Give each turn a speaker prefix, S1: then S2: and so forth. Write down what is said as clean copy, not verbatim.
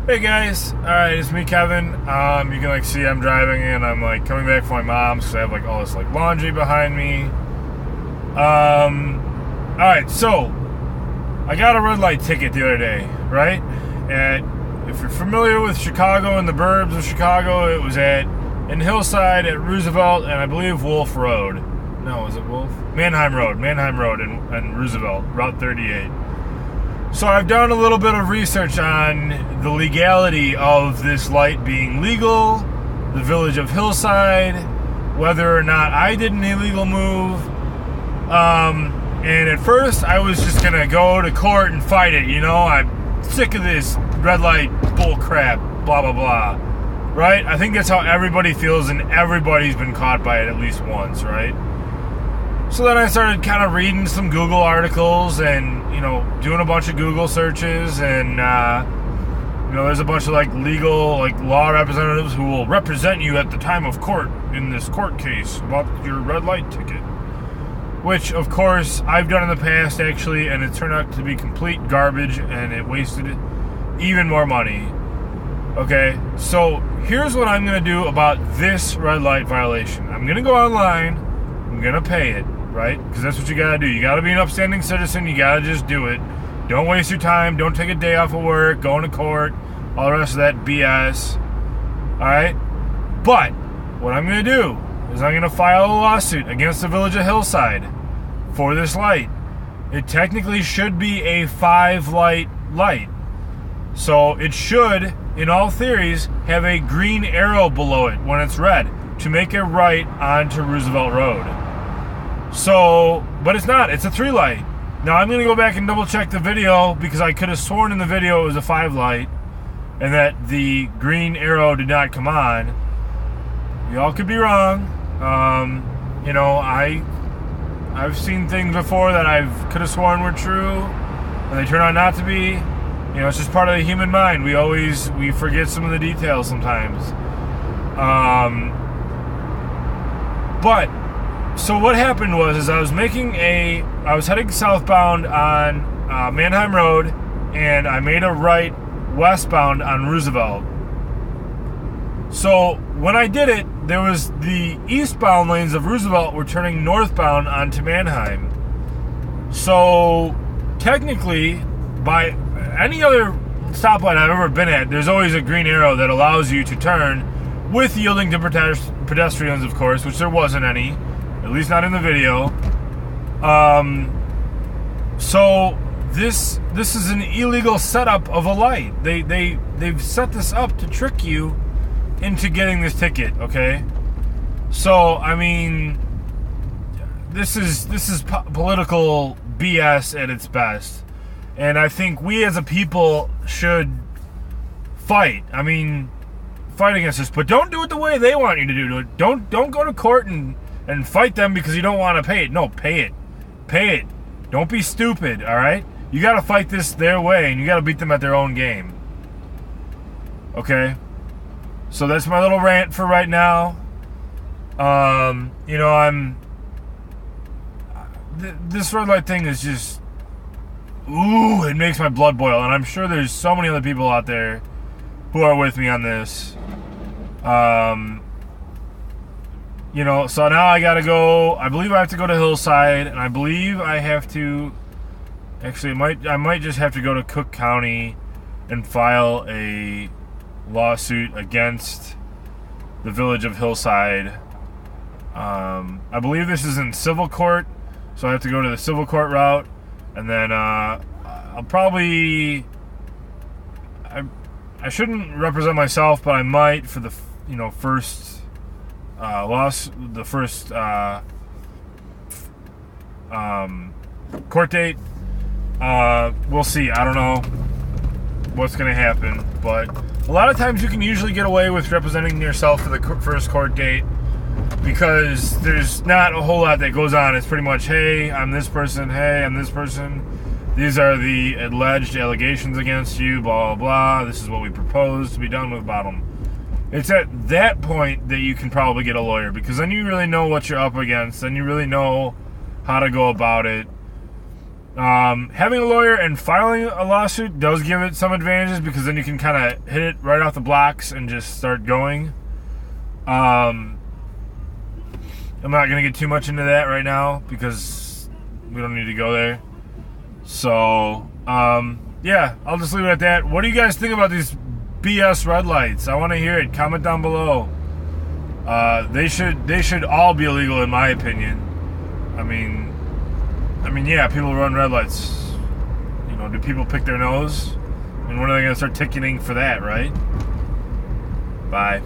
S1: Hey guys, alright, it's me, Kevin. You can see I'm driving and I'm coming back from my mom's because I have all this laundry behind me. Alright, so I got a red light ticket the other day, right? And if you're familiar with Chicago and the burbs of Chicago, it was in Hillside at Roosevelt and I believe Wolf Road. No, is it Wolf? Manheim Road and Roosevelt, Route 38. So I've done a little bit of research on the legality of this light being legal, the village of Hillside, whether or not I did an illegal move. And at first I was just going to go to court and fight it. I'm sick of this red light bull crap, blah, blah, blah. Right? I think that's how everybody feels, and everybody's been caught by it at least once, right? So then I started kind of reading some Google articles and, doing a bunch of Google searches, and, there's a bunch of legal, law representatives who will represent you at the time of court in this court case about your red light ticket. Which, of course, I've done in the past, actually, and it turned out to be complete garbage, and it wasted even more money. Okay, so here's what I'm going to do about this red light violation. I'm going to go online, I'm going to pay it. Right? Because that's what you gotta do. You gotta be an upstanding citizen. You gotta just do it. Don't waste your time. Don't take a day off of work. Go into court. All the rest of that BS. Alright? But what I'm gonna do is I'm gonna file a lawsuit against the village of Hillside for this light. It technically should be a 5-light light. So it should, in all theories, have a green arrow below it when it's red to make a right onto Roosevelt Road. So, but it's not. It's a 3-light. Now, I'm going to go back and double check the video because I could have sworn in the video it was a 5-light and that the green arrow did not come on. Y'all could be wrong. I've seen things before that I could have sworn were true and they turn out not to be. It's just part of the human mind. We forget some of the details sometimes. So what happened was I was heading southbound on Manheim Road, and I made a right westbound on Roosevelt. So when I did it, there was the eastbound lanes of Roosevelt were turning northbound onto Manheim. So technically, by any other stoplight I've ever been at, there's always a green arrow that allows you to turn with yielding to pedestrians, of course, which there wasn't any. At least not in the video. So this is an illegal setup of a light. They've set this up to trick you into getting this ticket. Okay. So this is political BS at its best, and I think we as a people should fight. Fight against this, but don't do it the way they want you to do it. Don't go to court and fight them because you don't want to pay it. No, pay it. Pay it. Don't be stupid, all right? You got to fight this their way, and you got to beat them at their own game. Okay? So that's my little rant for right now. This red light thing is just, it makes my blood boil, and I'm sure there's so many other people out there who are with me on this. So now I gotta go. I believe I have to go to Hillside, and I believe I have to. Actually, I might just have to go to Cook County and file a lawsuit against the village of Hillside. I believe this is in civil court, so I have to go to the civil court route, and then I'll probably. I shouldn't represent myself, but I might for the first. Court date. We'll see. I don't know what's going to happen, but a lot of times you can usually get away with representing yourself for the first court date because there's not a whole lot that goes on. It's pretty much, hey, I'm this person, hey, I'm this person, these are the alleged allegations against you, blah, blah, blah, this is what we propose to be done with bottom. It's at that point that you can probably get a lawyer because then you really know what you're up against, then you really know how to go about it. Having a lawyer and filing a lawsuit does give it some advantages because then you can kind of hit it right off the blocks and just start going. I'm not going to get too much into that right now because we don't need to go there. So, yeah, I'll just leave it at that. What do you guys think about these BS red lights? I want to hear it. Comment down below. They should all be illegal in my opinion. I mean, yeah, people run red lights. You know, do people pick their nose? And when are they going to start ticketing for that, right? Bye.